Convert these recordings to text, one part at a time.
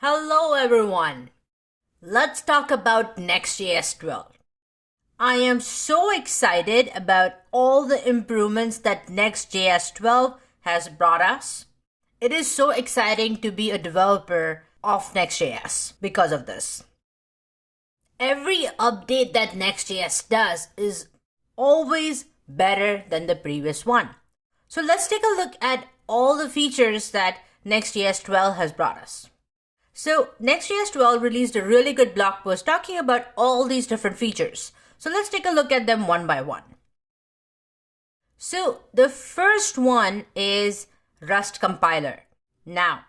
Hello everyone. Let's talk about Next.js 12. I am so excited about all the improvements that Next.js 12 has brought us. It is so exciting to be a developer of Next.js because of this. Every update that Next.js does is always better than the previous one. So let's take a look at all the features that Next.js 12 has brought us. So Next.js 12 released a really good blog post talking about all these different features. So let's take a look at them one by one. So the first one is Rust compiler. Now,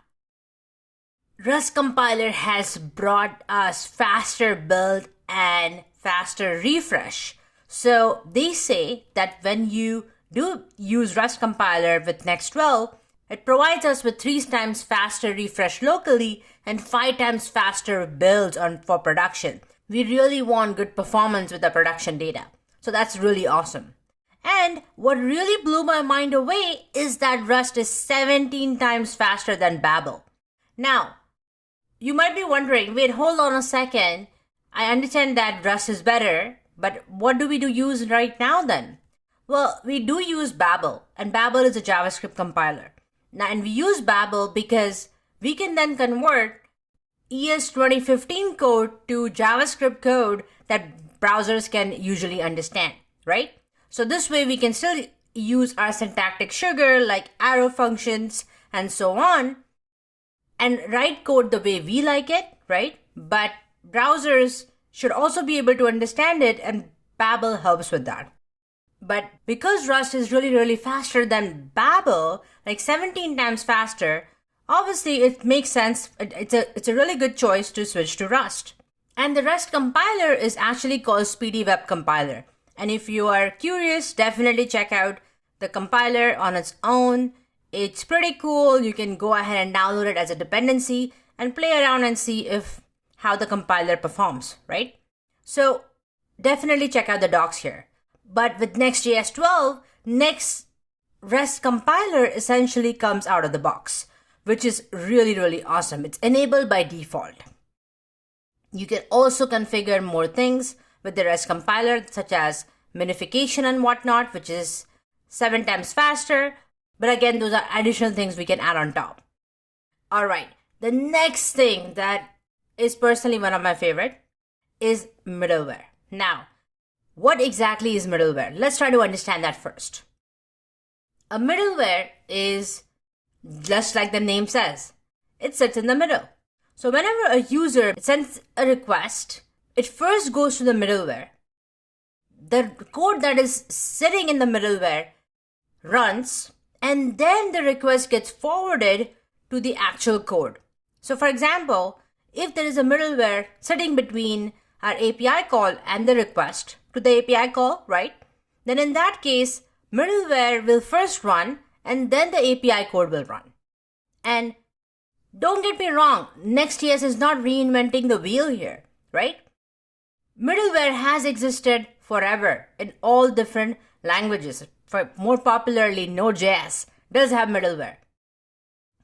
Rust compiler has brought us faster build and faster refresh. So they say that when you do use Rust compiler with Next 12, it provides us with 3 times faster refresh locally and 5 times faster builds for production. We really want good performance with the production data. So that's really awesome. And what really blew my mind away is that Rust is 17 times faster than Babel. Now, you might be wondering, wait, hold on a second. I understand that Rust is better, but what do we use right now then? Well, we do use Babel, and Babel is a JavaScript compiler. Now, and we use Babel because we can then convert ES 2015 code to JavaScript code that browsers can usually understand, right? So this way we can still use our syntactic sugar like arrow functions and so on and write code the way we like it, right? But browsers should also be able to understand it, and Babel helps with that. But because Rust is really faster than Babel, like 17 times faster, obviously it makes sense. It's a really good choice to switch to Rust. And the Rust compiler is actually called Speedy Web Compiler. And if you are curious, definitely check out the compiler on its own. It's pretty cool. You can go ahead and download it as a dependency and play around and see how the compiler performs, right? So definitely check out the docs here. But with Next.js 12, Next Rust compiler essentially comes out of the box, which is really awesome. It's enabled by default. You can also configure more things with the Rust compiler, such as minification and whatnot, which is 7 times faster. But again, those are additional things we can add on top. All right, the next thing that is personally one of my favorite is middleware. Now, what exactly is middleware? Let's try to understand that first. A middleware is just like the name says. It sits in the middle. So whenever a user sends a request, it first goes to the middleware. The code that is sitting in the middleware runs, and then the request gets forwarded to the actual code. So for example, if there is a middleware sitting between our API call and the request to the API call, right? Then in that case, middleware will first run and then the API code will run. And don't get me wrong, Next.js is not reinventing the wheel here, right? Middleware has existed forever in all different languages. For more popularly, Node.js does have middleware.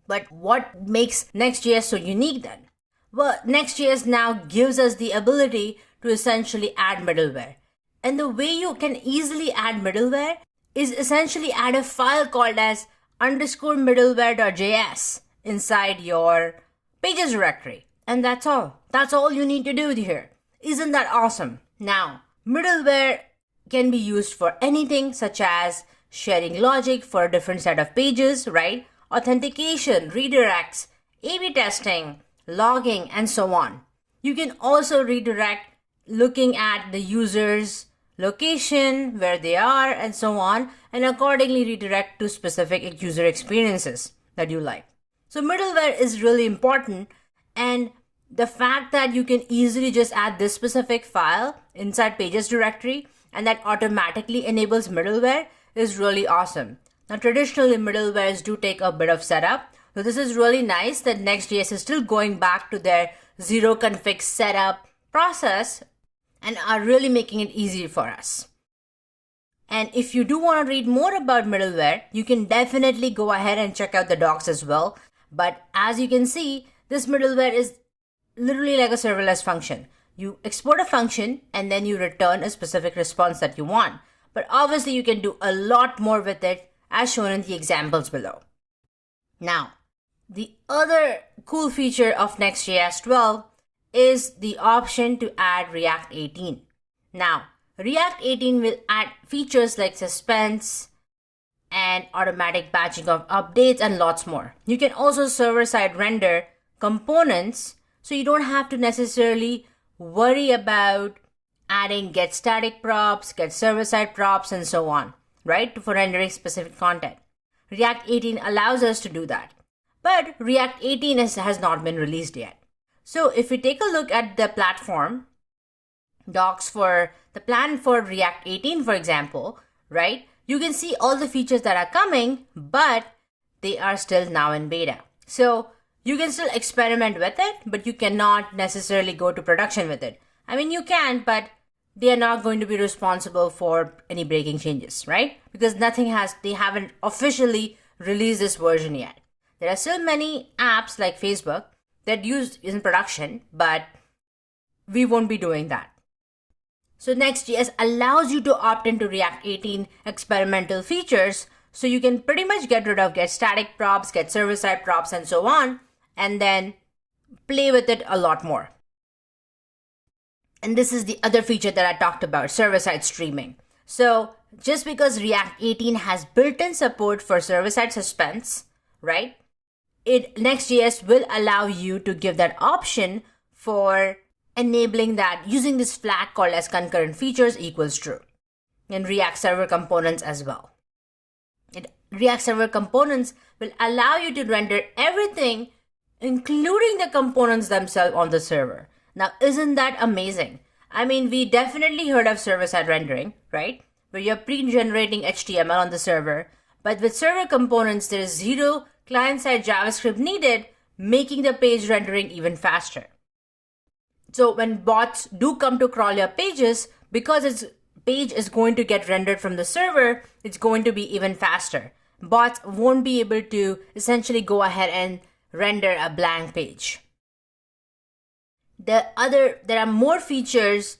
But what makes Next.js so unique then? Well, Next.js now gives us the ability to essentially add middleware. And the way you can easily add middleware is essentially add a file called as _middleware.js inside your pages directory. And that's all. That's all you need to do here. Isn't that awesome? Now, middleware can be used for anything such as sharing logic for a different set of pages, right? Authentication, redirects, A/B testing, logging, and so on. You can also redirect looking at the user's location, where they are, and so on, and accordingly redirect to specific user experiences that you like. So middleware is really important, and the fact that you can easily just add this specific file inside pages directory and that automatically enables middleware is really awesome. Now traditionally middlewares do take a bit of setup. So this is really nice that Next.js is still going back to their zero config setup process and are really making it easy for us. And if you do want to read more about middleware, you can definitely go ahead and check out the docs as well. But as you can see, This middleware is literally like a serverless function. You export a function and then you return a specific response that you want. But obviously you can do a lot more with it as shown in the examples below. Now, the other cool feature of Next.js 12 is the option to add React 18. Now, React 18 will add features like suspense and automatic batching of updates and lots more. You can also server-side render components, so you don't have to necessarily worry about adding get static props, get server-side props, and so on, right, for rendering specific content. React 18 allows us to do that. But React 18 has not been released yet. So if we take a look at the platform docs for the plan for React 18, for example, right, you can see all the features that are coming, but they are still now in beta. So you can still experiment with it, but you cannot necessarily go to production with it. I mean, you can, but they are not going to be responsible for any breaking changes, right? Because they haven't officially released this version yet. There are still many apps like Facebook that use in production, but we won't be doing that. So Next.js allows you to opt into React 18 experimental features, so you can pretty much get rid of get static props, get server-side props, and so on, and then play with it a lot more. And this is the other feature that I talked about, server-side streaming. So just because React 18 has built-in support for server-side suspense, right? Next.js will allow you to give that option for enabling that using this flag called as concurrent features equals true. And React Server Components as well. React Server Components will allow you to render everything, including the components themselves on the server. Now, isn't that amazing? I mean, we definitely heard of server-side rendering, right? Where you're pre-generating HTML on the server. But with server components, there is zero client-side JavaScript needed, making the page rendering even faster. So when bots do come to crawl your pages, because its page is going to get rendered from the server, it's going to be even faster. Bots won't be able to essentially go ahead and render a blank page. There are more features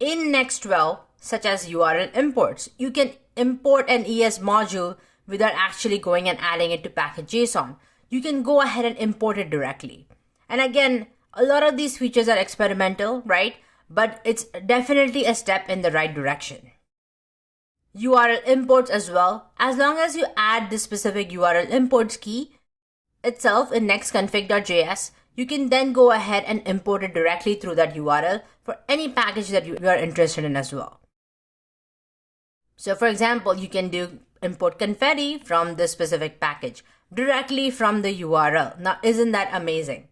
in Next.12, such as URL imports. You can import an ES module without actually going and adding it to package.json. You can go ahead and import it directly. And again, a lot of these features are experimental, right? But it's definitely a step in the right direction. URL imports as well. As long as you add the specific URL imports key itself in nextconfig.js, you can then go ahead and import it directly through that URL for any package that you are interested in as well. So for example, you can do import confetti from this specific package directly from the URL. Now, isn't that amazing?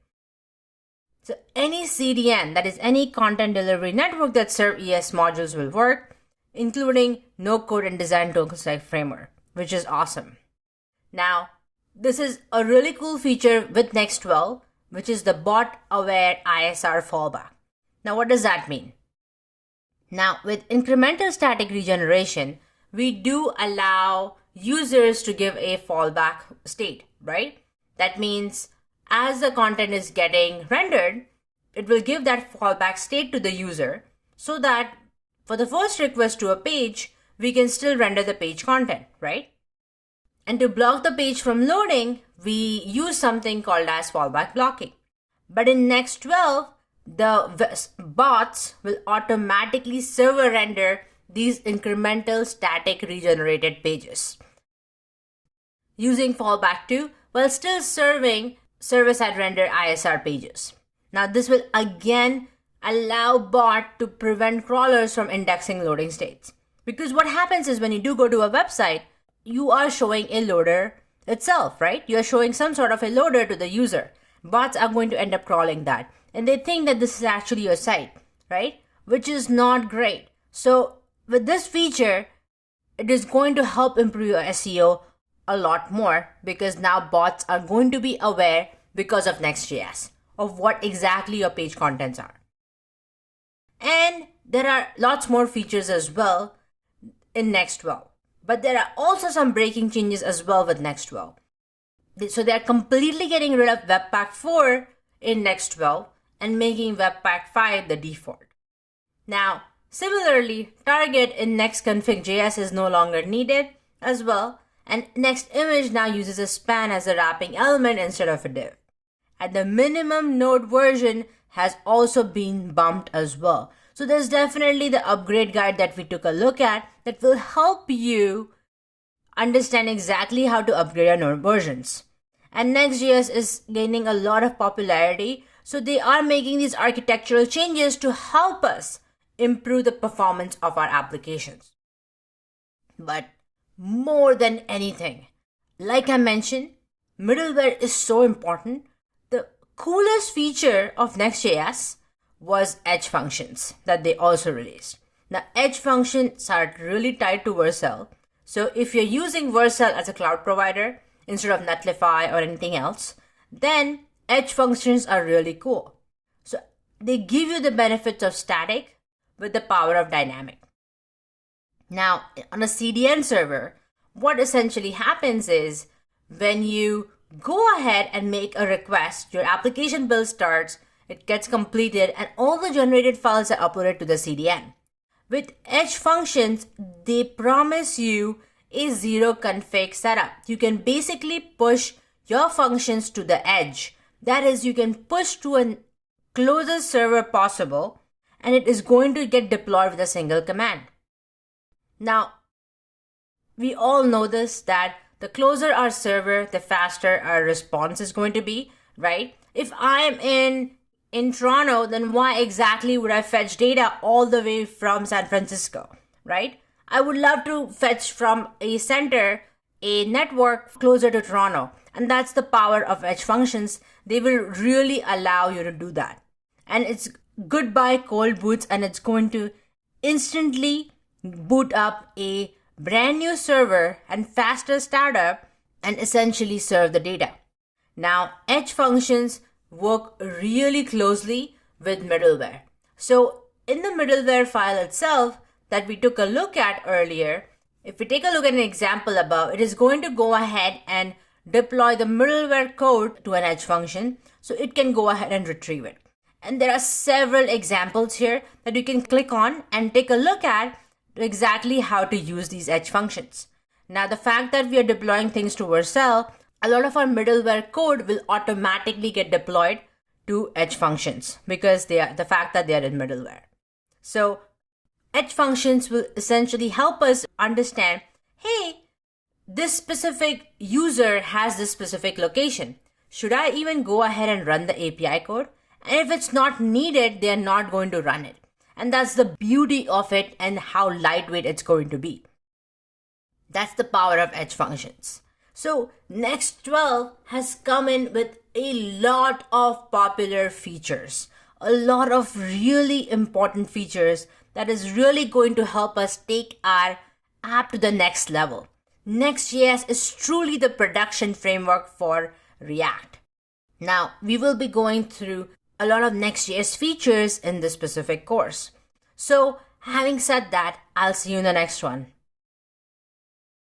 So any CDN, that is any content delivery network that serves ES modules will work, including no code and design tokens like framework, which is awesome. Now, this is a really cool feature with Next.12, which is the bot-aware ISR fallback. Now, what does that mean? Now, with incremental static regeneration, we do allow users to give a fallback state, right? That means as the content is getting rendered, it will give that fallback state to the user so that for the first request to a page, we can still render the page content, right? And to block the page from loading, we use something called as fallback blocking. But in Next.12, the bots will automatically server render these incremental static regenerated pages using fallback 2 while still serving server-side render ISR pages. Now this will again allow bot to prevent crawlers from indexing loading states. Because what happens is when you do go to a website, you are showing a loader itself, right? You are showing some sort of a loader to the user. Bots are going to end up crawling that. And they think that this is actually your site, right? Which is not great. So with this feature, it is going to help improve your SEO a lot more because now bots are going to be aware because of Next.js of what exactly your page contents are. And there are lots more features as well in Next.12. But there are also some breaking changes as well with Next.12. So they're completely getting rid of Webpack 4 in Next 12 and making Webpack 5 the default. Now, similarly, target in Next config.js is no longer needed as well, and Next image now uses a span as a wrapping element instead of a div. And the minimum node version has also been bumped as well. So there's definitely the upgrade guide that we took a look at that will help you understand exactly how to upgrade your node versions. And Next.js is gaining a lot of popularity, so they are making these architectural changes to help us improve the performance of our applications. But more than anything, like I mentioned, middleware is so important. The coolest feature of Next.js was edge functions that they also released. Now, edge functions are really tied to Vercel. So if you're using Vercel as a cloud provider instead of Netlify or anything else, then edge functions are really cool. So they give you the benefits of static with the power of dynamic. Now, on a CDN server, what essentially happens is when you go ahead and make a request, your application build starts, it gets completed, and all the generated files are uploaded to the CDN. With edge functions, they promise you a zero config setup. You can basically push your functions to the edge. That is, you can push to a closest server possible, and it is going to get deployed with a single command. Now, we all know this, that the closer our server, the faster our response is going to be, right? If I'm in Toronto, then why exactly would I fetch data all the way from San Francisco, right? I would love to fetch from a center, a network closer to Toronto. And that's the power of edge functions. They will really allow you to do that. And it's goodbye cold boots, and it's going to instantly boot up a brand new server and faster startup and essentially serve the data. Now, edge functions work really closely with middleware. So in the middleware file itself that we took a look at earlier, if we take a look at an example above, it is going to go ahead and deploy the middleware code to an edge function so it can go ahead and retrieve it. And there are several examples here that you can click on and take a look at exactly how to use these edge functions. Now, the fact that we are deploying things to Vercel, a lot of our middleware code will automatically get deployed to edge functions because the fact that they are in middleware. So edge functions will essentially help us understand, hey, this specific user has this specific location. Should I even go ahead and run the API code? And if it's not needed, they are not going to run it. And that's the beauty of it and how lightweight it's going to be. That's the power of edge functions. So Next 12 has come in with a lot of popular features, a lot of really important features that is really going to help us take our app to the next level. Next.js is truly the production framework for React. Now, we will be going through a lot of Next.js features in this specific course. So, having said that, I'll see you in the next one.